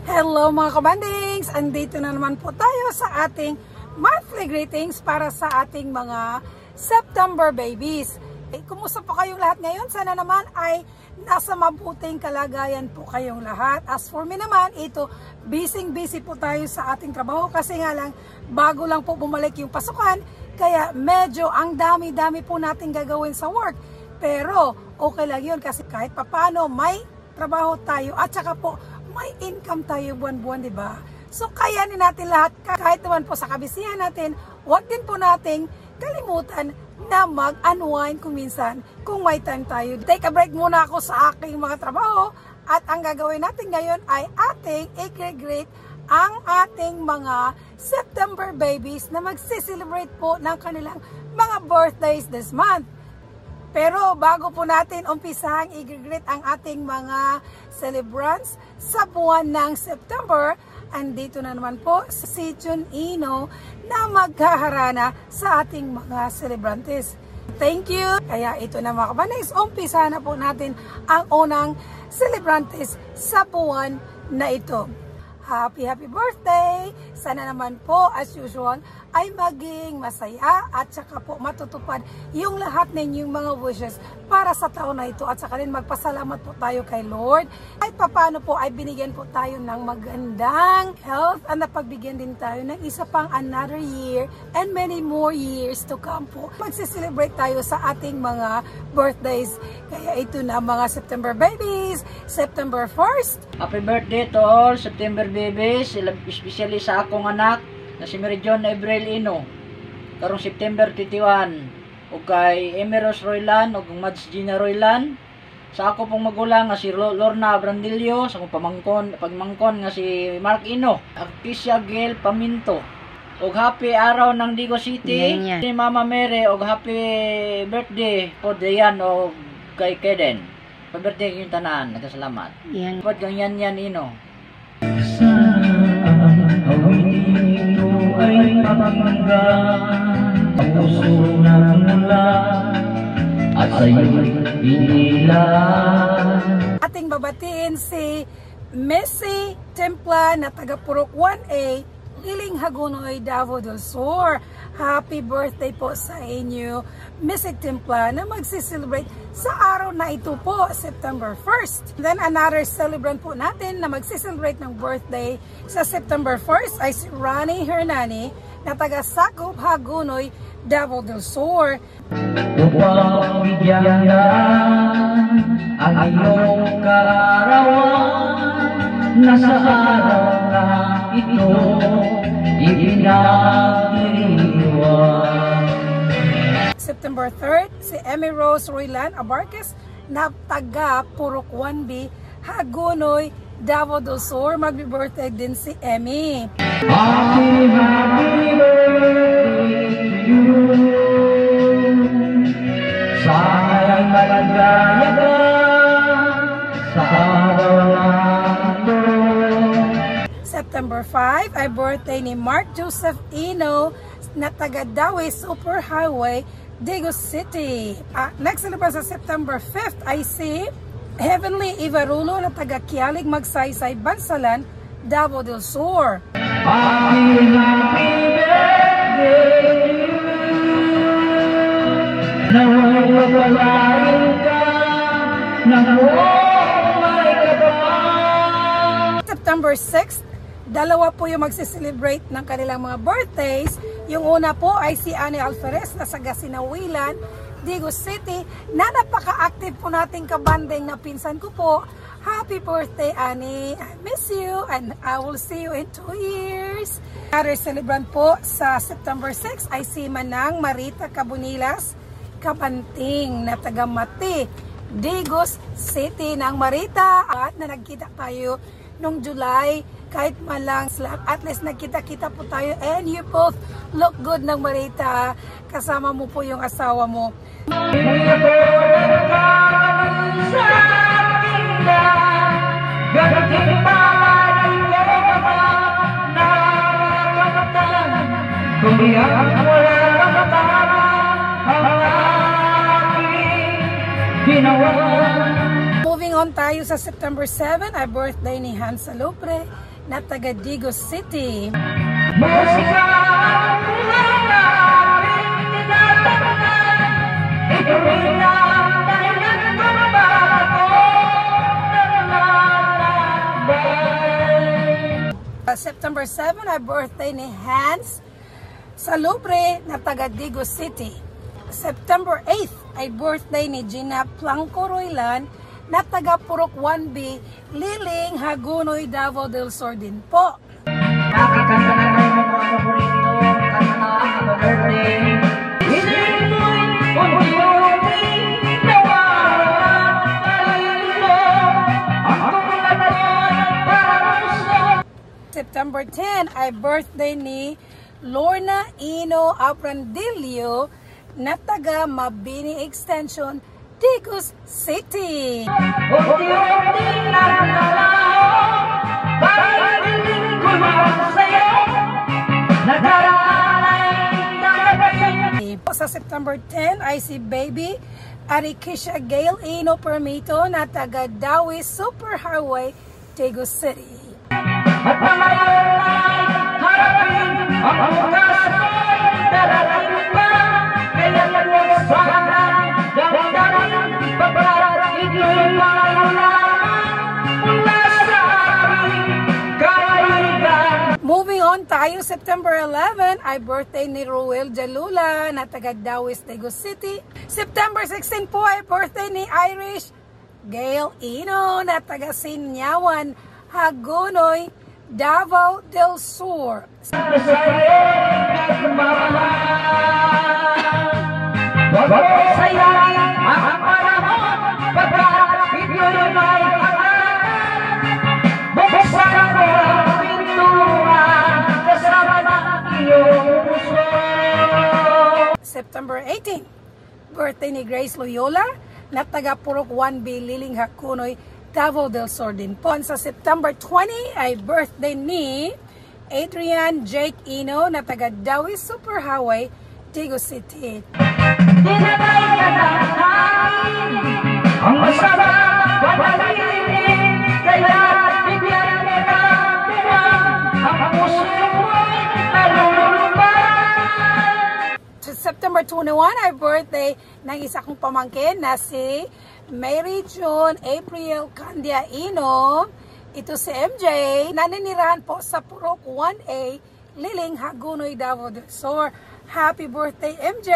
Hello mga kabandings! Andito na naman po tayo sa ating monthly greetings para sa ating mga September babies. Kumusta po kayong lahat ngayon? Sana naman ay nasa mabuting kalagayan po kayong lahat. As for me naman, ito, busy po tayo sa ating trabaho kasi nga lang, bago lang po bumalik yung pasukan, kaya medyo ang dami-dami po natin gagawin sa work. Pero okay lang yun kasi kahit papano may trabaho tayo at saka po may income tayo buwan-buwan, di ba? So kayanin natin lahat kahit naman po sa kabisihan natin, wag din po nating kalimutan na mag-unwind kung minsan, kung may time tayo. Take a break muna ako sa aking mga trabaho at ang gagawin natin ngayon ay ating i-greet ang ating mga September babies na magsi-celebrate po ng kanilang mga birthdays this month. Pero bago po natin umpisang i-greet ang ating mga celebrants sa buwan ng September, andito na naman po si Jun Ino na maghaharana sa ating mga celebrantes. Thank you! Kaya ito na mga kabandings, umpisa na po natin ang unang celebrantes sa buwan na ito. Happy birthday! Sana naman po as usual ay maging masaya at saka po matutupad yung lahat ninyong mga wishes para sa taon na ito at saka rin magpasalamat po tayo kay Lord. At paano po ay binigyan po tayo ng magandang health at napagbigyan din tayo ng isa pang another year and many more years to come po. Magsiselebrate tayo sa ating mga birthdays. Kaya ito na mga September babies, September 1st. Happy birthday to all September babies, especially sa akong anak na si Mary John Abril Ino karong September 31 ug kay Emeros Roylan ug Mads Gina Roylan, sa ako pong magulang nga si Lorna Brandillo, sa akong pagmangkon nga si Mark Ino, Artesia Gail Paminto, ug happy araw ng Digo City si Mama Mary, ug happy birthday po Dayan o kay Keden. Happy birthday yung tanan, nagkasalamat. Pod kang yan Ino. Ay papanggan ang puso ng mula at sa'yo'y inilan. Ating babatiin si Missy Templa na taga Purok 1A, Liling Hagunoy, Davao del Sur. Happy birthday po sa inyo, Missy Templa, na magsiselebrate sa araw na ito po, September 1st. Then another celebrant po natin na magsiselebrate ng birthday sa September 1st ay si Ronnie Hernani na taga Sakop, Hagunoy, Davao del Sur. Upang bigyan ang iyong kaarawan na sa araw na ito ipinagdiriwang. September 3rd, si Emmy Rose Roylan Abarques na taga Purok 1B, Hagunoy, Davao del Sur. Magbi-birthday din si Emmy. Happy birthday to you. Sana'y maligaya ka sa araw na ito. September 5 ay birthday ni Mark Joseph Ino na taga Dawe Superhighway, Digo City. Next celebrant sa September 5th ay si Heavenly Ivarulo na taga Kialig Magsaysay, Bansalan, Davao del Sur. Happy birthday to you. Naway pagpalain ka ng buong may kapal. September 6th, dalawa po yung magsiselebrate ng kanilang mga birthdays. Yung una po ay si Annie Alferez na sa Gasinawilan, Digo City, na napaka-active po nating kabanding na pinsan ko po. Happy birthday, Annie! I miss you and I will see you in 2 years. Another celebrant po sa September 6 ay si Manang Marita Cabunilas Kabanting na taga Mati, Digos City ng Marita. At na nagkita tayo nung July, kahit malang at least nagkita-kita po tayo, and you both look good ng Marita. Kasama mo po yung asawa mo. Moving on tayo sa September 7, ay birthday ni Hans Salopre, na taga Digos City. September 7 ay birthday ni Hans Salubre na taga Digos City. September 8 ay birthday ni Gina Blanco Roylan na taga Purok 1B, Liling, Hagunoy, Davao del Sur din po. Nakikanta na tayo ng mga paborito, kanta na happy birthday. Hiling mo'y unti-unti nawawala talino, ang tulad para sa. September 10 ay birthday ni Lorna Ino Aprandilio na taga Mabini Extension, Digos City. Unti-unti naglalao, pag-ibig ko sa'yo, nagdaralay nagagay. Sa September 10 ay si Baby Arikisha Gail Ino Permito na taga Dawi Superhighway, Digos City. At ngayon ay harapin ang bukas ay darating pa, kaya huwag sana damdamin pagkarat ito'y malayo lamang mula sa aking kaibigan. Moving on tayo, September 11 ay birthday ni Ruel Jalula na taga Dawis, Digos City. September 16 po ay birthday ni Irish Gail Ino na taga Sinyawan, Hagunoy, Davao del Sur. September 18, birthday ni Grace Loyola na taga Purok 1B, Liling, Hagunoy, Davao del Sur din po. Sa September 20 ay birthday ni Adrian Jake Ino na taga Dawi Superhighway, Digos City. Dinagay ka na namin ang masarap panaginip, kaya bigyan kita ang puso mo'y nalulubay. September 21 ay birthday ng isa kong pamangkin na si Mary June April Candia Ino. Ito si MJ, naninirahan po sa Purok 1A, Liling, Hagunoy, Davao del Sur. Happy birthday, MJ!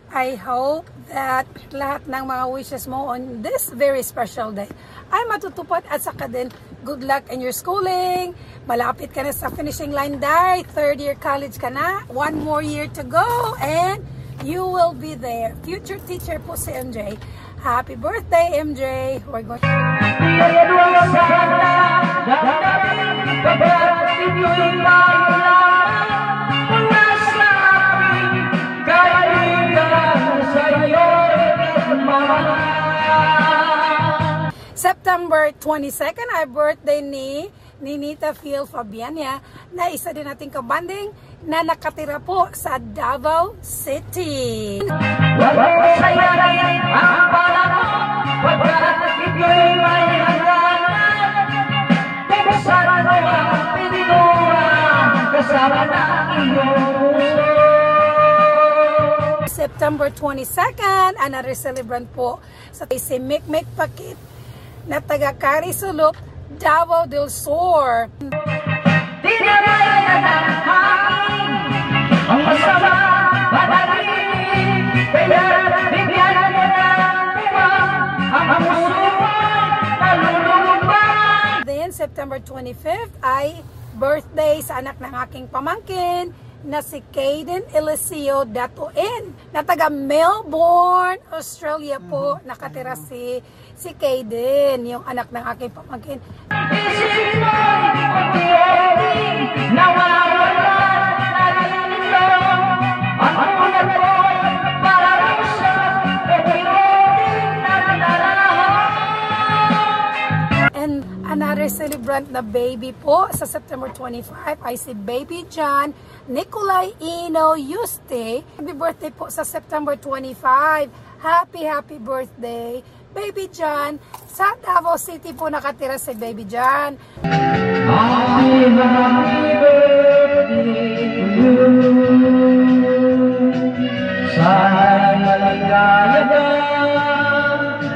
I hope that lahat ng mga wishes mo on this very special day ay matutupad at saka din good luck in your schooling. Malapit ka na sa finishing line, Day. Third year college ka na. One more year to go and you will be there. Future teacher po si MJ. Happy birthday, MJ! We're going September 22nd ay birthday ni Ninita Phil Fabiania na isa din nating kabanding na nakatira po sa Davao City. September 22nd, another celebrant po sa si Mikmek Pakit na taga Carisulok, Davao del Sur. Dinagay na ng hangin ang masama panaginip, kaya bigyan mo na ang puso nalulubay. Then, September 25th ay birthday sa anak ng aking pamangkin na si Caden Eliseo Datoin na taga Melbourne, Australia po. Nakatira si Caden, yung anak ng aking pamangkin. Isip mo'y unti-unti nawawala nalilito, ang unad mo'y parang sa unti-unti nagdarahan. And another celebrant na baby po sa September 25 ay si Baby John Nicolay Ino Yuste. Happy birthday po sa September 25. Happy birthday Baby John. Sa Davao City po nakatira si Baby John. Happy birthday to you. Sana'y maligaya ka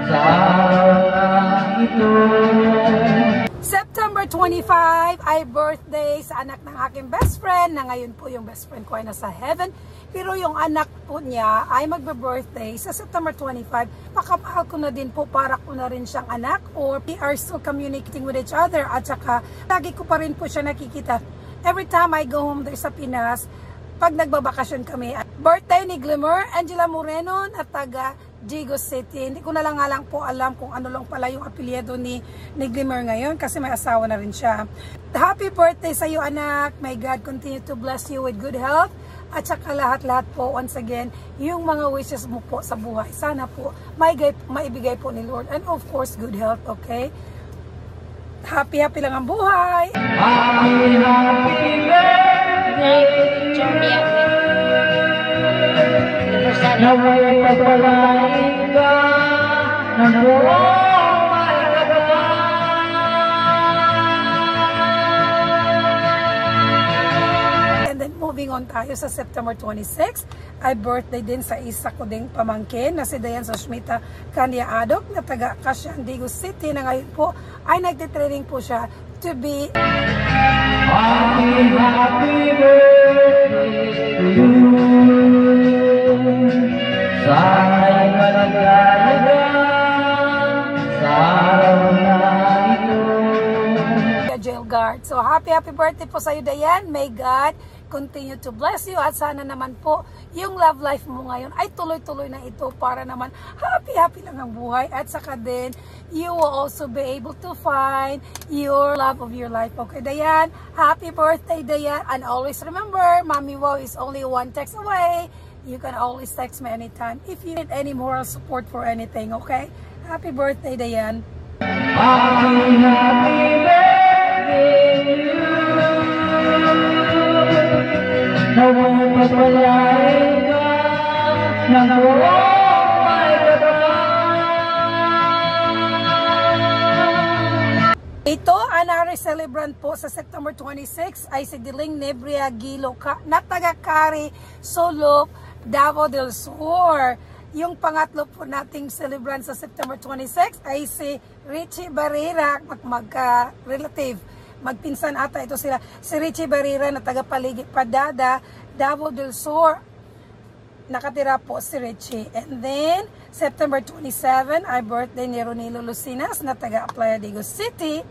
sa araw na ito. September 25 ay birthday sa anak ng aking best friend na ngayon po yung best friend ko ay nasa heaven. Pero yung anak po niya ay magbe-birthday sa September 25. Pakamahal ko na din po para ko na rin siyang anak or we are still communicating with each other. At saka lagi ko pa rin po siya nakikita. Every time I go home there sa Pinas, pag nagbabakasyon kami. Birthday ni Glimmer, Angela Moreno na taga Digo City. Hindi ko na lang nga lang po alam kung ano lang pala yung apelyido ni Glimmer ngayon kasi may asawa na rin siya. Happy birthday sa iyo anak. May God continue to bless you with good health. At saka lahat-lahat po, once again, yung mga wishes mo po sa buhay. Sana po, maibigay po ni Lord. And of course, good health, okay? Happy lang ang buhay! Happy birthday! Naway pagpalain ka ng buong maikabang. And then moving on tayo sa September 26 ay birthday din sa isa ko ding pamangkin na si Dayan Soshmita Kanya-Adok na taga Casian, Digo City na ngayon po ay nagtitraining po siya to be Happy birthday to you. Sana'y maligaya ka sa araw na ito. jail guard. So happy birthday po sa iyo Dayan. May God continue to bless you at sana naman po yung love life mo ngayon ay tuloy-tuloy na ito para naman happy lang ang buhay at saka din you will also be able to find your love of your life. Okay Dayan, happy birthday Dayan, and always remember Mommy Wow is only one text away. You can always text me anytime if you need any moral support for anything, okay? Happy birthday Dayan. Happy birthday to you. Naway pagpalain ka ng buong maikabang. Ito, another celebrant po sa September 26 ay si Diling Nebria Gilo na taga Cari, Solop, Davao del Sur. Yung pangatlo po nating celebrant sa September 26 ay si Richie Barrera, magka-relative. Magpinsan ata ito sila. Si Richie Barrera na taga Paligid Padada, Davao del Sur. Nakatira po si Richie. And then, September 27 ay birthday ni Ronilo Lucinas na taga Playa Digo City.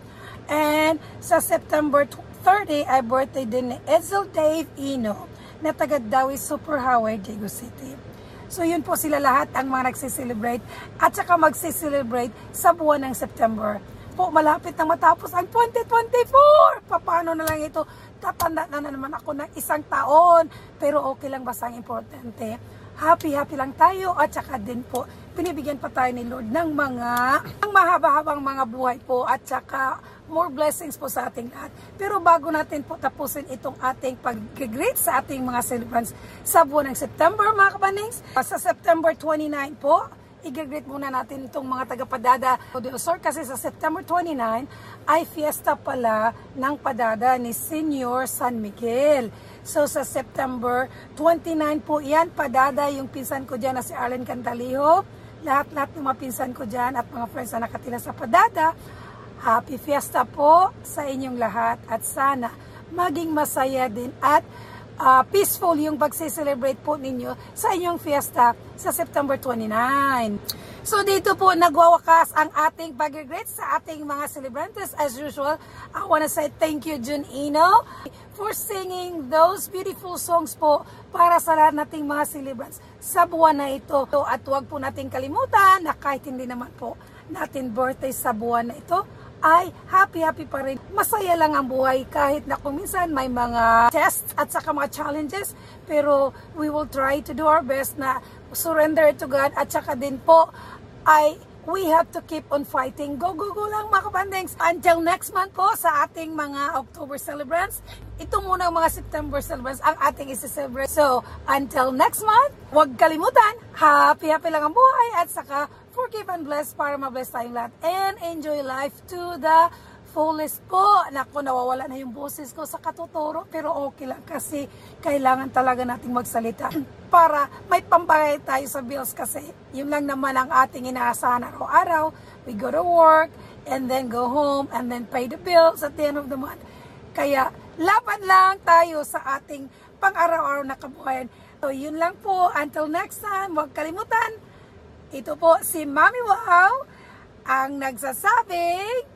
And sa September 30 ay birthday din ni Edsel Dave Ino na taga Dawi Superhighway Digo City. So yun po sila lahat ang mga nagsiselebrate at saka magsiselebrate sa buwan ng September. Po, malapit na matapos ang 2024. Paano na lang ito? Tatanda na naman ako ng isang taon. Pero okay lang, basta ang importante. Happy lang tayo at saka din po binibigyan pa tayo ni Lord ng mga mahaba-habang mga buhay po at saka more blessings po sa ating lahat. Pero bago natin po tapusin itong ating pag-greet sa ating mga celebrants sa buwan ng September mga kabanings, sa September 29 po, i-greet muna natin itong mga taga-Padada del Sur kasi sa September 29 ay fiesta pala ng Padada ni Senior San Miguel. So sa September 29 po yan, Padada, yung pinsan ko dyan na si Arlen Cantaliho, lahat-lahat ng mga pinsan ko dyan at mga friends na nakatira sa Padada, happy fiesta po sa inyong lahat at sana maging masaya din at peaceful yung pag-celebrate po ninyo sa inyong fiesta sa September 29. So dito po nagwawakas ang ating pag-greet sa ating mga celebrantes. As usual, I wanna say thank you Jun Ino for singing those beautiful songs po para sa lahat nating mga celebrants sa buwan na ito. At huwag po nating kalimutan na kahit hindi naman po natin birthday sa buwan na ito, ay happy pa rin. Masaya lang ang buhay kahit na kung minsan may mga tests at saka mga challenges, pero we will try to do our best na surrender to God at saka din po ay we have to keep on fighting. Go lang mga kabandings. Until next month po sa ating mga October celebrants, ito muna ang mga September celebrants ang ating isi-celebrate. So until next month, huwag kalimutan, happy lang ang buhay at saka forgive and bless para mabless tayong lahat. And enjoy life to the fullest po. Naku, nawawala na yung boses ko sa katuturo, pero okay lang kasi kailangan talaga nating magsalita para may pambayad tayo sa bills kasi yun lang naman ang ating inaasahan araw-araw. We go to work and then go home and then pay the bills at the end of the month. Kaya laban lang tayo sa ating pang-araw-araw na kabuhayan. So yun lang po. Until next time, huwag kalimutan. Ito po si Mami Wow ang nagsasabing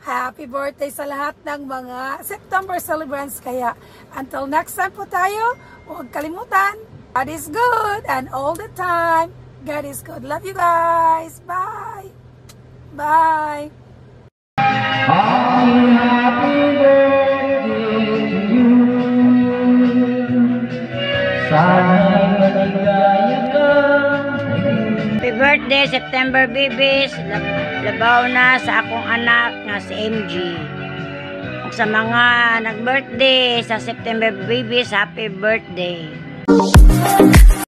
happy birthday sa lahat ng mga September celebrants. Kaya, until next time po tayo, huwag kalimutan, God is good and all the time. God is good. Love you guys. Bye. Bye. Happy birthday to you. Sana'y maligaya ka. Happy birthday, September babies. Labaw na sa akong anak nga si MG. Ug sa mga nag-birthday sa September babies, happy birthday.